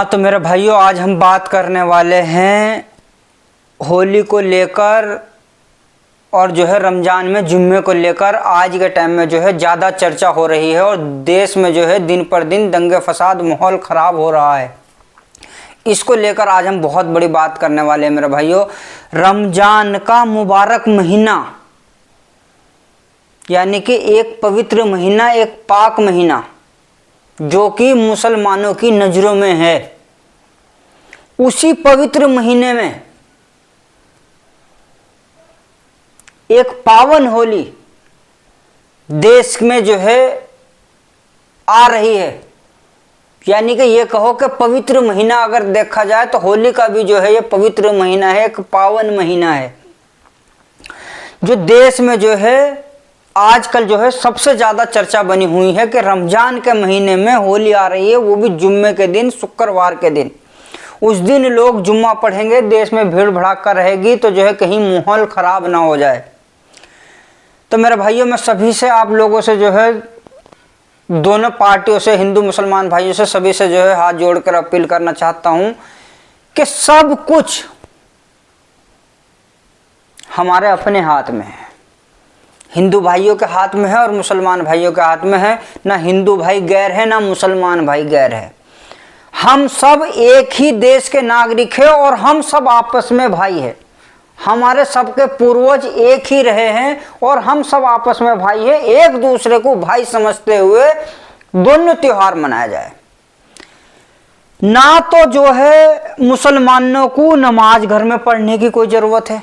तो मेरे भाइयों, आज हम बात करने वाले हैं होली को लेकर और जो है रमज़ान में जुम्मे को लेकर। आज के टाइम में जो है ज़्यादा चर्चा हो रही है और देश में जो है दिन पर दिन दंगे फसाद, माहौल ख़राब हो रहा है। इसको लेकर आज हम बहुत बड़ी बात करने वाले हैं मेरे भाइयों। रमज़ान का मुबारक महीना, यानी कि एक पवित्र महीना, एक पाक महीना जो कि मुसलमानों की नज़रों में है, उसी पवित्र महीने में एक पावन होली देश में जो है आ रही है। यानी कि ये कहो कि पवित्र महीना अगर देखा जाए तो होली का भी जो है ये पवित्र महीना है, एक पावन महीना है जो देश में जो है आजकल जो है सबसे ज़्यादा चर्चा बनी हुई है कि रमज़ान के महीने में होली आ रही है, वो भी जुम्मे के दिन, शुक्रवार के दिन। उस दिन लोग जुम्मा पढ़ेंगे, देश में भीड़ भड़ाका रहेगी तो जो है कहीं माहौल ख़राब ना हो जाए। तो मेरे भाइयों, मैं सभी से, आप लोगों से जो है, दोनों पार्टियों से, हिंदू मुसलमान भाइयों से, सभी से जो है हाथ जोड़कर अपील करना चाहता हूँ कि सब कुछ हमारे अपने हाथ में है। हिंदू भाइयों के हाथ में है और मुसलमान भाइयों के हाथ में है। ना हिंदू भाई गैर है, ना मुसलमान भाई गैर है। हम सब एक ही देश के नागरिक हैं और हम सब आपस में भाई हैं। हमारे सबके पूर्वज एक ही रहे हैं और हम सब आपस में भाई हैं। एक दूसरे को भाई समझते हुए दोनों त्योहार मनाया जाए। ना तो जो है मुसलमानों को नमाज घर में पढ़ने की कोई ज़रूरत है,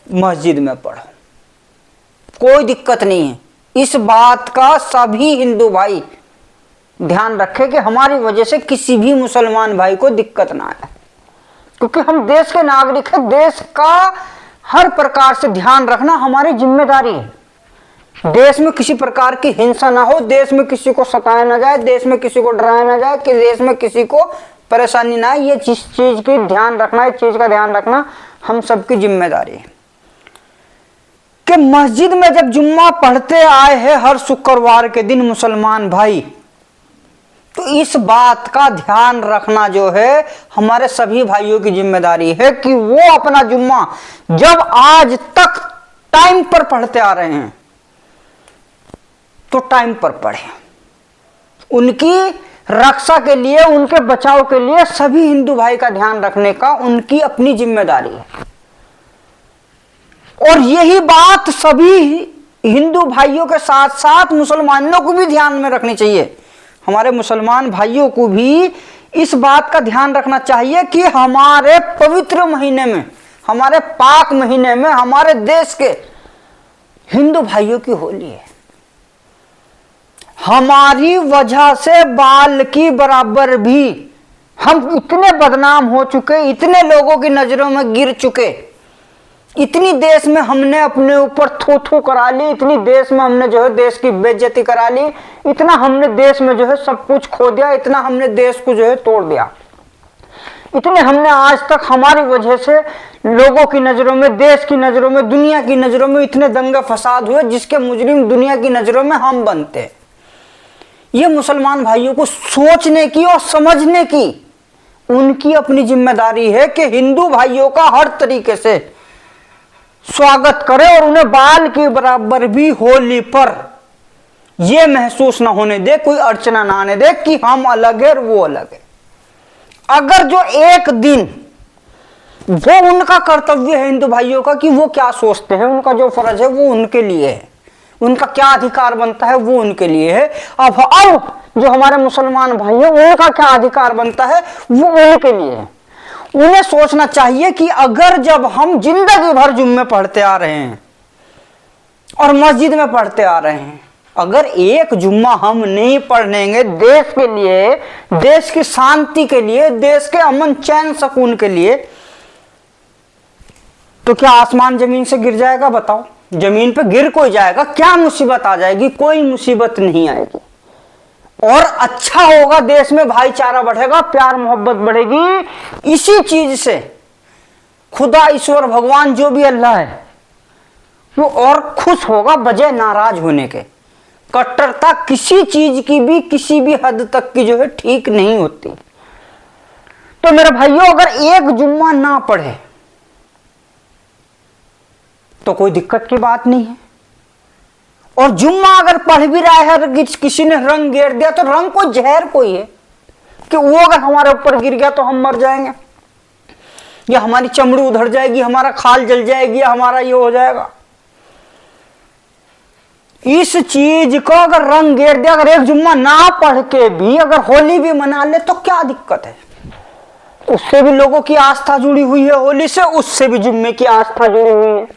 मस्जिद में पढ़ो, कोई दिक्कत नहीं है। इस बात का सभी हिंदू भाई ध्यान रखें कि हमारी वजह से किसी भी मुसलमान भाई को दिक्कत ना आए, क्योंकि हम देश के नागरिक हैं। देश का हर प्रकार से ध्यान रखना हमारी जिम्मेदारी है। देश में किसी प्रकार की हिंसा ना हो, देश में किसी को सताया ना जाए, देश में किसी को डराया ना जाए, कि देश में किसी को परेशानी ना आए। ये चीज़ की ध्यान रखना, इस चीज़ का ध्यान रखना हम सबकी जिम्मेदारी है कि मस्जिद में जब जुम्मा पढ़ते आए हैं हर शुक्रवार के दिन मुसलमान भाई, तो इस बात का ध्यान रखना जो है हमारे सभी भाइयों की जिम्मेदारी है कि वो अपना जुम्मा जब आज तक टाइम पर पढ़ते आ रहे हैं तो टाइम पर पढ़ें। उनकी रक्षा के लिए, उनके बचाव के लिए सभी हिंदू भाई का ध्यान रखने का उनकी अपनी जिम्मेदारी है। और यही बात सभी हिंदू भाइयों के साथ साथ मुसलमानों को भी ध्यान में रखनी चाहिए। हमारे मुसलमान भाइयों को भी इस बात का ध्यान रखना चाहिए कि हमारे पवित्र महीने में, हमारे पाक महीने में, हमारे देश के हिंदू भाइयों की होली है। हमारी वजह से बाल की बराबर भी हम इतने बदनाम हो चुके, इतने लोगों की नजरों में गिर चुके, इतनी देश में हमने अपने ऊपर थू थू करा ली, इतनी देश में हमने जो है देश की बेइज्जती करा ली, इतना हमने देश में जो है सब कुछ खो दिया, इतना हमने देश को जो है तोड़ दिया, इतने हमने आज तक हमारी वजह से लोगों की नजरों में, देश की नजरों में, दुनिया की नजरों में इतने दंगे फसाद हुए जिसके मुजरिम दुनिया की नजरों में हम बनते। ये मुसलमान भाइयों को सोचने की और समझने की उनकी अपनी जिम्मेदारी है कि हिंदू भाइयों का हर तरीके से स्वागत करें और उन्हें बाल के बराबर भी होली पर यह महसूस ना होने दे, कोई अर्चना ना आने दे कि हम अलग है और वो अलग है। अगर जो एक दिन, वो उनका कर्तव्य है हिंदू भाइयों का कि वो क्या सोचते हैं, उनका जो फर्ज है वो उनके लिए है, उनका क्या अधिकार बनता है वो उनके लिए है। अब जो हमारे मुसलमान भाई हैं उनका क्या अधिकार बनता है वो उनके लिए है। उन्हें सोचना चाहिए कि अगर जब हम जिंदगी भर जुम्मे पढ़ते आ रहे हैं और मस्जिद में पढ़ते आ रहे हैं, अगर एक जुम्मा हम नहीं पढ़ेंगे देश के लिए, देश की शांति के लिए, देश के अमन चैन सुकून के लिए, तो क्या आसमान जमीन से गिर जाएगा? बताओ, जमीन पे गिर कोई जाएगा? क्या मुसीबत आ जाएगी? कोई मुसीबत नहीं आएगी। और अच्छा होगा, देश में भाईचारा बढ़ेगा, प्यार मोहब्बत बढ़ेगी। इसी चीज से खुदा, ईश्वर, भगवान जो भी अल्लाह है वो और खुश होगा बजाय नाराज होने के। कट्टरता किसी चीज की भी, किसी भी हद तक की जो है ठीक नहीं होती। मेरे भाइयों, अगर एक जुम्मा ना पढ़े तो कोई दिक्कत की बात नहीं है, और जुम्मा अगर पढ़ भी रहा है, किसी ने रंग गिर दिया तो रंग को जहर कोई है कि वो अगर हमारे ऊपर गिर गया तो हम मर जाएंगे, या हमारी चमड़ी उधड़ जाएगी, हमारा खाल जल जाएगी, या हमारा ये हो जाएगा। इस चीज को अगर रंग गिर दिया, अगर एक जुम्मा ना पढ़ के भी अगर होली भी मना ले तो क्या दिक्कत है? उससे भी लोगों की आस्था जुड़ी हुई है, होली से उससे भी जुम्मे की आस्था जुड़ी हुई है।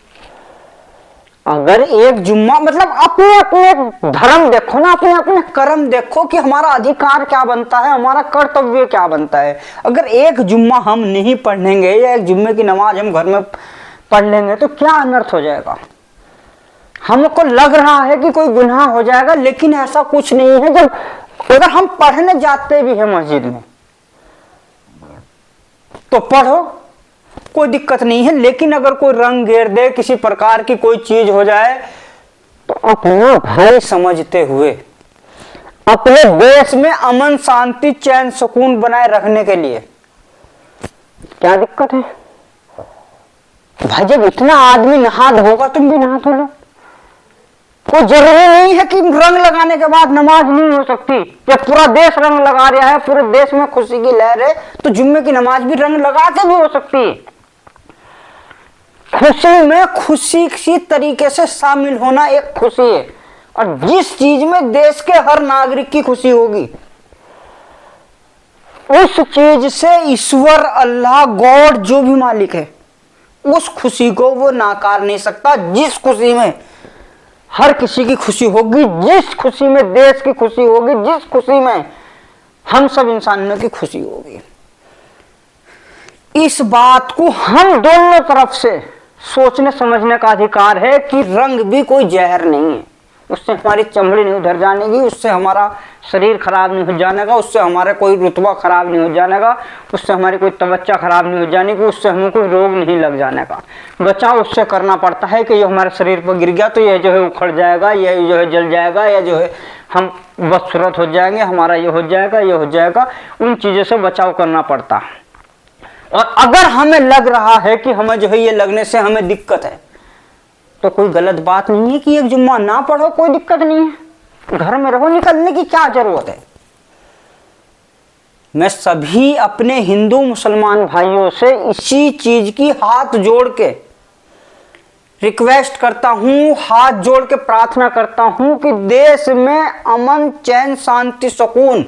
अगर एक जुम्मा, मतलब अपने अपने धर्म देखो ना, अपने अपने कर्म देखो कि हमारा अधिकार क्या बनता है, हमारा कर्तव्य क्या बनता है। अगर एक जुम्मा हम नहीं पढ़ेंगे या एक जुम्मे की नमाज हम घर में पढ़ लेंगे तो क्या अनर्थ हो जाएगा? हमको लग रहा है कि कोई गुनाह हो जाएगा, लेकिन ऐसा कुछ नहीं है। जब अगर हम पढ़ने जाते भी हैं मस्जिद में तो पढ़ो, कोई दिक्कत नहीं है, लेकिन अगर कोई रंग घेर दे, किसी प्रकार की कोई चीज हो जाए तो अपना भाई समझते हुए अपने देश में अमन शांति चैन सुकून बनाए रखने के लिए क्या दिक्कत है भाई? जब इतना आदमी नहा धोगा तुम भी नहा धो लो। कोई जरूरी नहीं है कि रंग लगाने के बाद नमाज नहीं हो सकती। जब पूरा देश रंग लगा रहा है, पूरे देश में खुशी की लहर है, तो जुम्मे की नमाज भी रंग लगा के भी हो सकती है। खुशी में खुशी किसी तरीके से शामिल होना एक खुशी है, और जिस चीज में देश के हर नागरिक की खुशी होगी उस चीज से ईश्वर, अल्लाह, गॉड जो भी मालिक है, उस खुशी को वो नाकार नहीं सकता। जिस खुशी में हर किसी की खुशी होगी, जिस खुशी में देश की खुशी होगी, जिस खुशी में हम सब इंसानों की खुशी होगी, इस बात को हम दोनों तरफ से सोचने समझने का अधिकार है कि रंग भी कोई जहर नहीं है। उससे हमारी चमड़ी नहीं उधर जानेगी, उससे हमारा शरीर खराब नहीं हो जानेगा, उससे हमारा कोई रुतबा खराब नहीं हो जानेगा, उससे हमारी कोई तवज्जो खराब नहीं हो जानेगी, उससे हमें कोई रोग नहीं लग जाने का। बचाव उससे करना पड़ता है कि ये हमारे शरीर पर गिर गया तो यह जो है उखड़ जाएगा, यह जो है जल जाएगा, या जो है हम बदसूरत हो जाएंगे, हमारा ये हो जाएगा, ये हो जाएगा। उन चीज़ों से बचाव करना पड़ता है। और अगर हमें लग रहा है कि हमें जो है ये लगने से हमें दिक्कत है, तो कोई गलत बात नहीं है कि एक जुम्मा ना पढ़ो, कोई दिक्कत नहीं है, घर में रहो, निकलने की क्या जरूरत है। मैं सभी अपने हिंदू मुसलमान भाइयों से इसी चीज की हाथ जोड़ के रिक्वेस्ट करता हूं, हाथ जोड़ के प्रार्थना करता हूं कि देश में अमन चैन शांति सुकून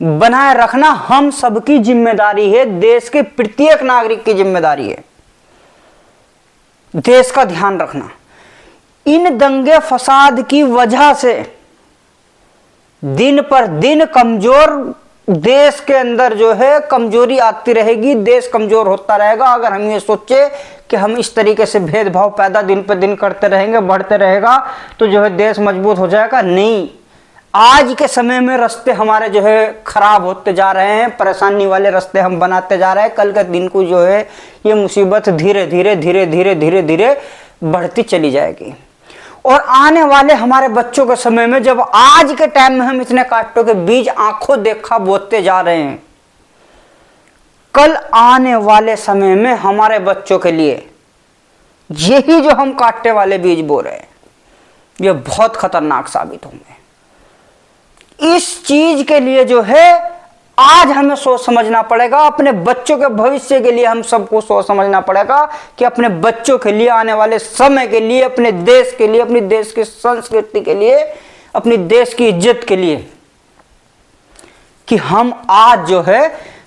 बनाए रखना हम सबकी जिम्मेदारी है, देश के प्रत्येक नागरिक की जिम्मेदारी है। देश का ध्यान रखना। इन दंगे फसाद की वजह से दिन पर दिन कमजोर देश के अंदर जो है कमजोरी आती रहेगी, देश कमजोर होता रहेगा। अगर हम ये सोचे कि हम इस तरीके से भेदभाव पैदा दिन पर दिन करते रहेंगे, बढ़ते रहेगा, तो जो है देश मजबूत हो जाएगा, नहीं। आज के समय में रास्ते हमारे जो है खराब होते जा रहे हैं, परेशानी वाले रास्ते हम बनाते जा रहे हैं। कल के दिन को जो है ये मुसीबत धीरे धीरे धीरे धीरे धीरे धीरे बढ़ती चली जाएगी। और आने वाले हमारे बच्चों के समय में, जब आज के टाइम में हम इतने कांटों के बीज आंखों देखा बोते जा रहे हैं, कल आने वाले समय में हमारे बच्चों के लिए यही जो हम कांटे वाले बीज बो रहे हैं, ये बहुत खतरनाक साबित होंगे। इस चीज के लिए जो है आज हमें सोच समझना पड़ेगा। अपने बच्चों के भविष्य के लिए हम सबको सोच समझना पड़ेगा कि अपने बच्चों के लिए, आने वाले समय के लिए, अपने देश के लिए, अपनी देश की संस्कृति के लिए, अपनी देश की इज्जत के लिए, कि हम आज जो है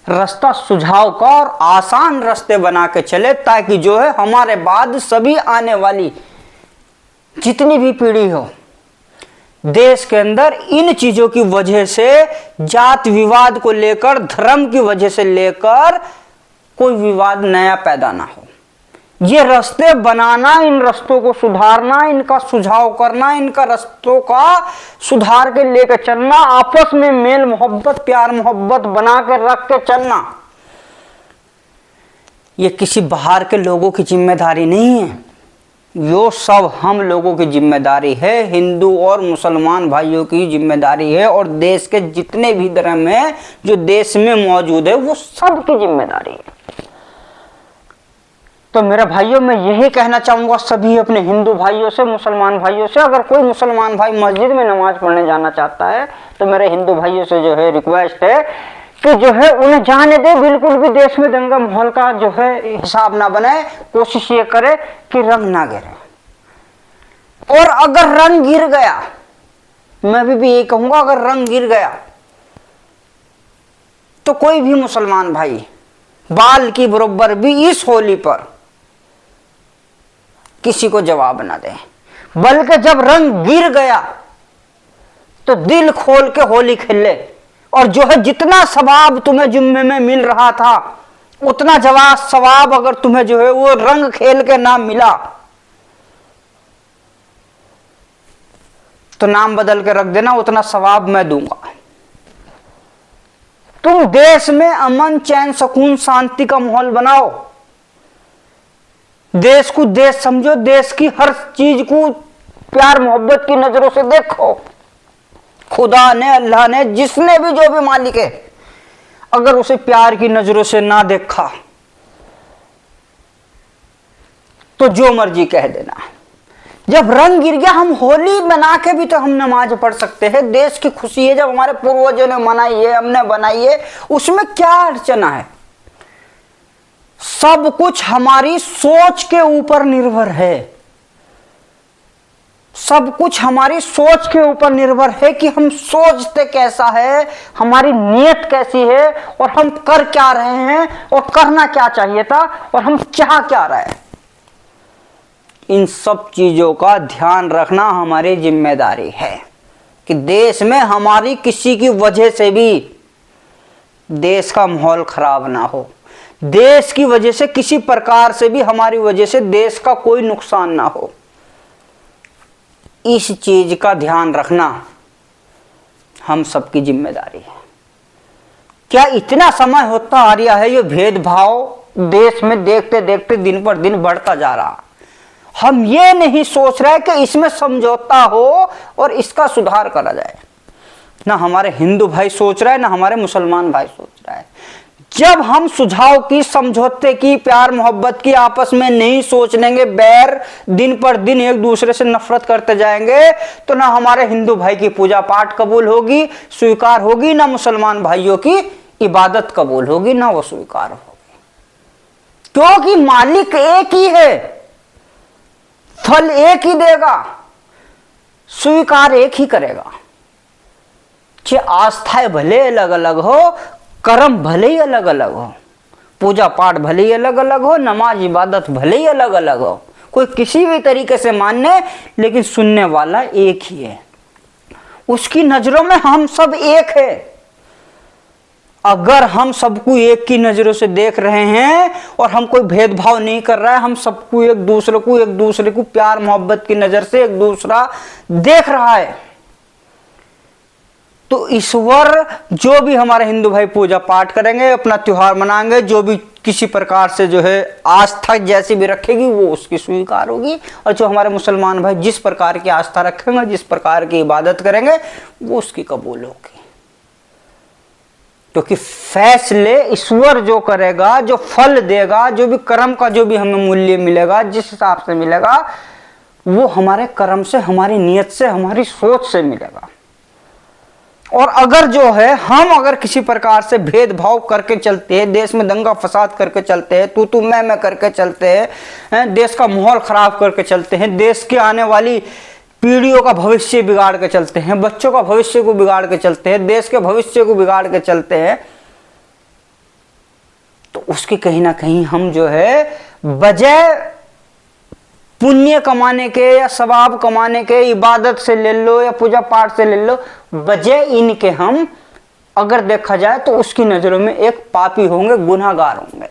रास्ता सुझाव का और आसान रास्ते बना के चले, ताकि जो है हमारे बाद सभी आने वाली जितनी भी पीढ़ी हो, देश के अंदर इन चीजों की वजह से, जात विवाद को लेकर, धर्म की वजह से लेकर कोई विवाद नया पैदा ना हो। ये रास्ते बनाना, इन रास्तों को सुधारना, इनका सुझाव करना, इनका रास्तों का सुधार के लेकर चलना, आपस में मेल मोहब्बत, प्यार मोहब्बत बना कर रख के चलना, ये किसी बाहर के लोगों की जिम्मेदारी नहीं है। यो सब हम लोगों की जिम्मेदारी है, हिंदू और मुसलमान भाइयों की जिम्मेदारी है, और देश के जितने भी धर्म हैं जो देश में मौजूद है वो सब की जिम्मेदारी है। तो मेरे भाइयों, मैं यही कहना चाहूंगा सभी अपने हिंदू भाइयों से, मुसलमान भाइयों से, अगर कोई मुसलमान भाई मस्जिद में नमाज पढ़ने जाना चाहता है तो मेरे हिंदू भाइयों से जो है रिक्वेस्ट है कि जो है उन्हें जाने दे, बिल्कुल भी देश में दंगा माहौल का जो है हिसाब ना बनाए। कोशिश ये करे कि रंग ना गिरे, और अगर रंग गिर गया, मैं भी यही कहूंगा, अगर रंग गिर गया तो कोई भी मुसलमान भाई बाल की बराबर भी इस होली पर किसी को जवाब ना दे, बल्कि जब रंग गिर गया तो दिल खोल के होली खेले, और जो है जितना सवाब तुम्हें जुम्मे में मिल रहा था उतना जवाब सवाब अगर तुम्हें जो है वो रंग खेल के नाम मिला तो नाम बदल के रख देना, उतना सवाब मैं दूंगा। तुम देश में अमन, चैन, सुकून, शांति का माहौल बनाओ, देश को देश समझो, देश की हर चीज को प्यार मोहब्बत की नजरों से देखो। खुदा ने, अल्लाह ने, जिसने भी जो भी मालिक है, अगर उसे प्यार की नजरों से ना देखा तो जो मर्जी कह देना। जब रंग गिर गया, हम होली बना के भी तो हम नमाज पढ़ सकते हैं, देश की खुशी है, जब हमारे पूर्वजों ने मनाई है, हमने बनाई है, उसमें क्या अड़चना है। सब कुछ हमारी सोच के ऊपर निर्भर है, सब कुछ हमारी सोच के ऊपर निर्भर है कि हम सोचते कैसा है, हमारी नीयत कैसी है, और हम कर क्या रहे हैं, और करना क्या चाहिए था, और हम चाह क्या रहे हैं। इन सब चीजों का ध्यान रखना हमारी जिम्मेदारी है कि देश में हमारी किसी की वजह से भी देश का माहौल खराब ना हो, देश की वजह से किसी प्रकार से भी हमारी वजह से देश का कोई नुकसान ना हो। इस चीज का ध्यान रखना हम सबकी जिम्मेदारी है। क्या इतना समय होता आ रहा है, ये भेदभाव देश में देखते देखते दिन पर दिन बढ़ता जा रहा। हम ये नहीं सोच रहे कि इसमें समझौता हो और इसका सुधार करा जाए। ना हमारे हिंदू भाई सोच रहा है, ना हमारे मुसलमान भाई सोच रहा है। जब हम सुझाव की, समझौते की, प्यार मोहब्बत की आपस में नहीं सोच लेंगे, बैर दिन पर दिन एक दूसरे से नफरत करते जाएंगे, तो ना हमारे हिंदू भाई की पूजा पाठ कबूल होगी, स्वीकार होगी, ना मुसलमान भाइयों की इबादत कबूल होगी, ना वो स्वीकार होगी। क्योंकि मालिक एक ही है, फल एक ही देगा, स्वीकार एक ही करेगा। आस्थाएं भले अलग अलग हो, कर्म भले ही अलग अलग हो, पूजा पाठ भले ही अलग अलग हो, नमाज इबादत भले ही अलग अलग हो, कोई किसी भी तरीके से मानने, लेकिन सुनने वाला एक ही है। उसकी नजरों में हम सब एक है। अगर हम सबको एक की नजरों से देख रहे हैं और हम कोई भेदभाव नहीं कर रहा है, हम सबको एक दूसरे को प्यार मोहब्बत की नजर से एक दूसरा देख रहा है, तो ईश्वर जो भी हमारे हिंदू भाई पूजा पाठ करेंगे, अपना त्योहार मनाएंगे, जो भी किसी प्रकार से जो है आस्था जैसी भी रखेगी वो उसकी स्वीकार होगी, और जो हमारे मुसलमान भाई जिस प्रकार की आस्था रखेंगे, जिस प्रकार की इबादत करेंगे, वो उसकी कबूल होगी। क्योंकि फैसले ईश्वर जो करेगा, जो फल देगा, जो भी कर्म का जो भी हमें मूल्य मिलेगा, जिस हिसाब से मिलेगा, वो हमारे कर्म से, हमारी नीयत से, हमारी सोच से मिलेगा। और अगर जो है हम अगर किसी प्रकार से भेदभाव करके चलते हैं, देश में दंगा फसाद करके चलते हैं, तू मैं करके चलते हैं, देश का माहौल खराब करके चलते हैं, देश के आने वाली पीढ़ियों का भविष्य बिगाड़ के चलते हैं, बच्चों का भविष्य को बिगाड़ के चलते हैं, देश के भविष्य को बिगाड़ के चलते हैं, तो उसकी कहीं ना कहीं हम जो है बजाय पुण्य कमाने के या सवाब कमाने के, इबादत से ले लो या पूजा पाठ से ले लो, बजाय इनके हम अगर देखा जाए तो उसकी नजरों में एक पापी होंगे, गुनाहगार होंगे।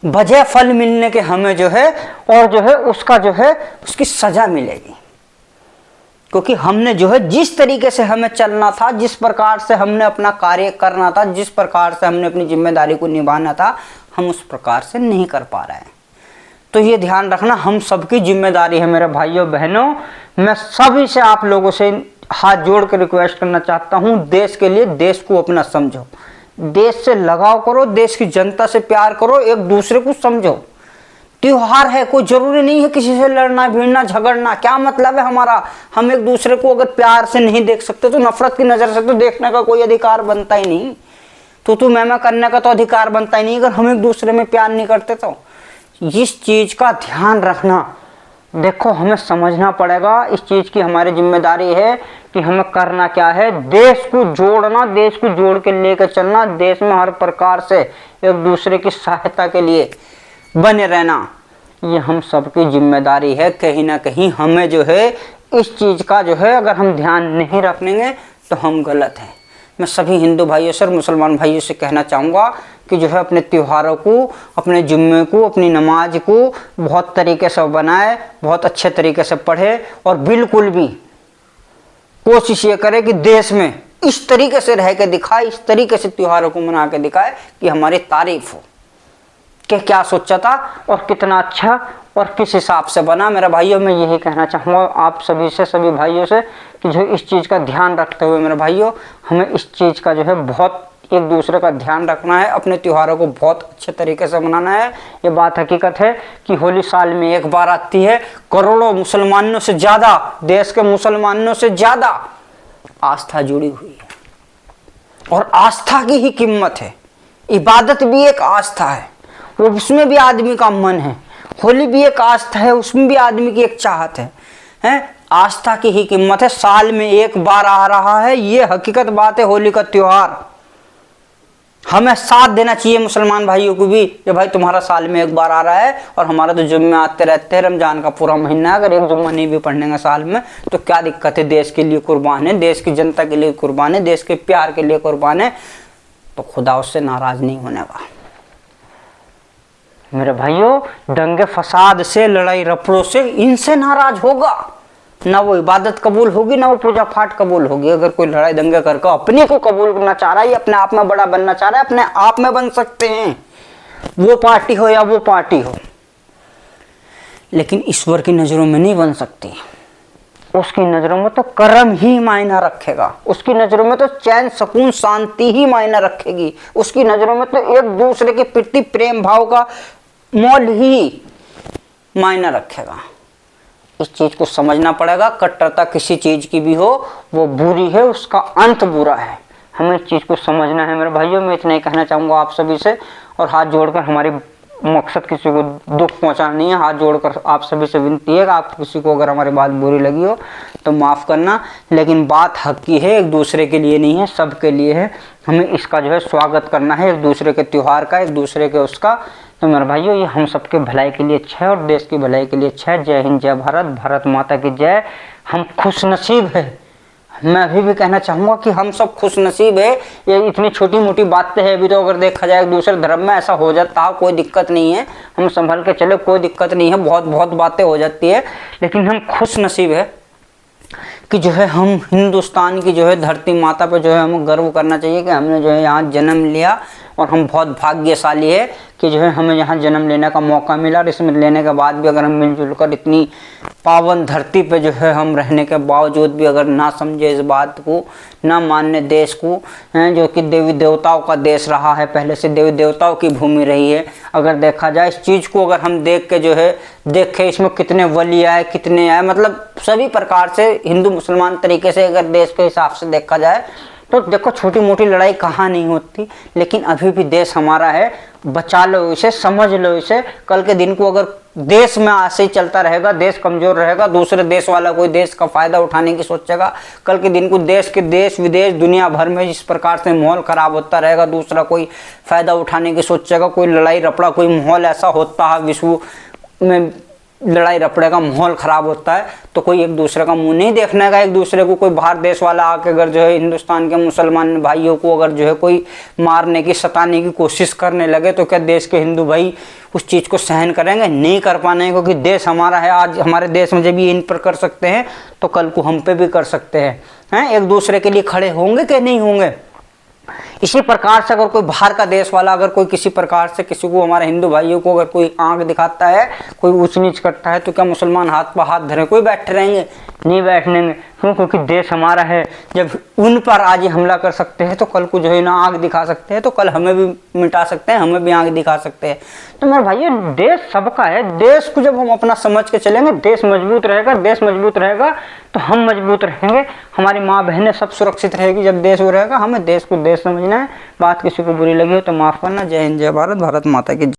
बजाय फल मिलने के हमें जो है और जो है उसका जो है उसकी सजा मिलेगी। क्योंकि हमने जो है जिस तरीके से हमें चलना था, जिस प्रकार से हमने अपना कार्य करना था, जिस प्रकार से हमने अपनी जिम्मेदारी को निभाना था, हम उस प्रकार से नहीं कर पा रहे हैं। तो ये ध्यान रखना हम सबकी जिम्मेदारी है मेरे भाइयों बहनों। मैं सभी से आप लोगों से हाथ जोड़ कर रिक्वेस्ट करना चाहता हूँ, देश के लिए देश को अपना समझो, देश से लगाव करो, देश की जनता से प्यार करो, एक दूसरे को समझो। त्योहार है, कोई जरूरी नहीं है किसी से लड़ना भिड़ना झगड़ना। क्या मतलब है हमारा, हम एक दूसरे को अगर प्यार से नहीं देख सकते तो नफरत की नजर से तो देखने का कोई अधिकार बनता ही नहीं, तो मैं करने का तो अधिकार बनता ही नहीं अगर हम एक दूसरे में प्यार नहीं करते। तो इस चीज का ध्यान रखना, देखो हमें समझना पड़ेगा, इस चीज की हमारी जिम्मेदारी है कि हमें करना क्या है, देश को जोड़ना, देश को जोड़ के लेकर चलना, देश में हर प्रकार से एक दूसरे की सहायता के लिए बने रहना, ये हम सबकी जिम्मेदारी है। कहीं ना कहीं हमें जो है इस चीज का जो है अगर हम ध्यान नहीं रखेंगे तो हम गलत हैं। मैं सभी हिंदू भाइयों से और मुसलमान भाइयों से कहना चाहूँगा कि जो है अपने त्योहारों को, अपने जुम्मे को, अपनी नमाज को बहुत तरीके से बनाए, बहुत अच्छे तरीके से पढ़े और बिल्कुल भी कोशिश ये करे कि देश में इस तरीके से रह के दिखाए, इस तरीके से त्योहारों को मना के दिखाए कि हमारी तारीफ हो कि क्या सोचा था और कितना अच्छा और किस हिसाब से बना। मेरे भाइयों मैं यही कहना चाहूँगा आप सभी से, सभी भाइयों से कि जो इस चीज़ का ध्यान रखते हुए मेरे भाइयों हमें इस चीज़ का जो है बहुत एक दूसरे का ध्यान रखना है, अपने त्योहारों को बहुत अच्छे तरीके से मनाना है। ये बात हकीकत है कि होली साल में एक बार आती है, करोड़ों मुसलमानों से ज़्यादा, देश के मुसलमानों से ज़्यादा आस्था जुड़ी हुई है और आस्था की ही कीमत है। इबादत भी एक आस्था है, वो उसमें भी आदमी का मन है। होली भी एक आस्था है, उसमें भी आदमी की एक चाहत है। आस्था की ही कीमत है। साल में एक बार आ रहा है, ये हकीकत बात है। होली का त्योहार हमें साथ देना चाहिए मुसलमान भाइयों को भी कि भाई तुम्हारा साल में एक बार आ रहा है और हमारा तो जुम्मे आते रहते हैं, रमजान का पूरा महीना है, अगर एक जुम्मा नहीं भी पढ़ने का साल में तो क्या दिक्कत है। देश के लिए कुर्बान है, देश की जनता के लिए कुर्बान है, देश के प्यार के लिए कुर्बान है, तो खुदा उससे नाराज नहीं होने वाला। मेरे भाइयों दंगे फसाद से, लड़ाई रफड़ों से इनसे नाराज होगा, ना वो इबादत कबूल होगी ना वो पूजा पाठ कबूल होगी। अगर कोई लड़ाई दंगे करके अपने को कबूल करना चाह रहा है, अपने आप में बड़ा बनना चाह रहा है, अपने आप में बन सकते हैं, वो पार्टी हो या वो पार्टी हो, लेकिन ईश्वर की नजरों में नहीं बन सकती। उसकी नजरों में तो कर्म ही मायना रखेगा, उसकी नजरों में तो चैन सुकून शांति ही मायना रखेगी, उसकी नजरों में तो एक दूसरे के प्रति प्रेम भाव का मोल ही मायना रखेगा। इस चीज को समझना पड़ेगा। कट्टरता किसी चीज की भी हो वो बुरी है, उसका अंत बुरा है। हमें इस चीज को समझना है मेरे भाइयों। मैं इतना ही कहना चाहूंगा आप सभी से, और हाथ जोड़कर, हमारी मकसद किसी को दुख पहुंचाना नहीं है, हाथ जोड़कर आप सभी से विनती है कि आप किसी को अगर हमारी बात बुरी लगी हो तो माफ़ करना, लेकिन बात हक की है, एक दूसरे के लिए नहीं है, सबके लिए है। हमें इसका जो है स्वागत करना है, एक दूसरे के त्यौहार का, एक दूसरे के उसका। तो मेरे भाइयों ये हम सबके भलाई के लिए अच्छा है और देश की भलाई के लिए अच्छा है। जय हिंद, जय भारत, भारत माता की जय। हम खुश नसीब है, मैं अभी भी कहना चाहूँगा कि हम सब खुश नसीब है। ये इतनी छोटी मोटी बातें हैं, अभी तो अगर देखा जाए एक दूसरे धर्म में ऐसा हो जाता है कोई दिक्कत नहीं है, हम संभल के चले, कोई दिक्कत नहीं है, बहुत बहुत बातें हो जाती है, लेकिन हम खुश नसीब है कि जो है हम हिंदुस्तान की जो है धरती माता पे जो है हमें गर्व करना चाहिए कि हमने जो है यहाँ जन्म लिया, और हम बहुत भाग्यशाली है कि जो है हमें यहाँ जन्म लेने का मौका मिला। और इसमें लेने के बाद भी अगर हम मिलजुल कर इतनी पावन धरती पे जो है हम रहने के बावजूद भी अगर ना समझे इस बात को, ना मानने देश को, जो कि देवी देवताओं का देश रहा है, पहले से देवी देवताओं की भूमि रही है, अगर देखा जाए इस चीज़ को अगर हम देख के जो है देखें इसमें कितने वली आए, कितने आए, मतलब सभी प्रकार से हिंदू मुसलमान तरीके से अगर देश के हिसाब से देखा जाए तो देखो छोटी मोटी लड़ाई कहाँ नहीं होती, लेकिन अभी भी देश हमारा है। बचा लो इसे, समझ लो इसे। कल के दिन को अगर देश में ऐसे ही चलता रहेगा, देश कमजोर रहेगा, दूसरे देश वाला कोई देश का फायदा उठाने की सोचेगा, कल के दिन को देश के देश विदेश दुनिया भर में जिस प्रकार से माहौल खराब होता रहेगा, दूसरा कोई फायदा उठाने की सोचेगा, कोई लड़ाई रपड़ा, कोई माहौल ऐसा होता है विश्व में लड़ाई रपड़े का माहौल खराब होता है, तो कोई एक दूसरे का मुंह नहीं देखने का। एक दूसरे को कोई बाहर देश वाला आके अगर जो है हिंदुस्तान के मुसलमान भाइयों को अगर जो है कोई मारने की, सताने की कोशिश करने लगे तो क्या देश के हिंदू भाई उस चीज़ को सहन करेंगे? नहीं कर पाने, क्योंकि देश हमारा है। आज हमारे देश में जब ये इन पर कर सकते हैं तो कल को हम पे भी कर सकते हैं। एक दूसरे के लिए खड़े होंगे कि नहीं होंगे? इसी प्रकार से अगर कोई बाहर का देश वाला अगर कोई किसी प्रकार से किसी को, हमारे हिंदू भाइयों को अगर कोई आंख दिखाता है, कोई ऊंच नीच करता है, तो क्या मुसलमान हाथ पर हाथ धरे कोई बैठे रहेंगे? नहीं बैठने देंगे। क्यों? क्योंकि देश हमारा है। जब उन पर आज ही हमला कर सकते हैं तो कल को जो है ना आंख दिखा सकते हैं, तो कल हमें भी मिटा सकते हैं, हमें भी आंख दिखा सकते हैं। तो मेरे भाइयों, देश सबका है। देश को जब हम अपना समझ के चलेंगे, देश मजबूत रहेगा। देश मजबूत रहेगा तो हम मजबूत रहेंगे, हमारी माँ बहनें सब सुरक्षित रहेगी। जब देश वो रहेगा, हमें देश को देश समझना है। बात किसी को बुरी लगी हो तो माफ करना। जय हिंद, जय भारत, भारत माता की।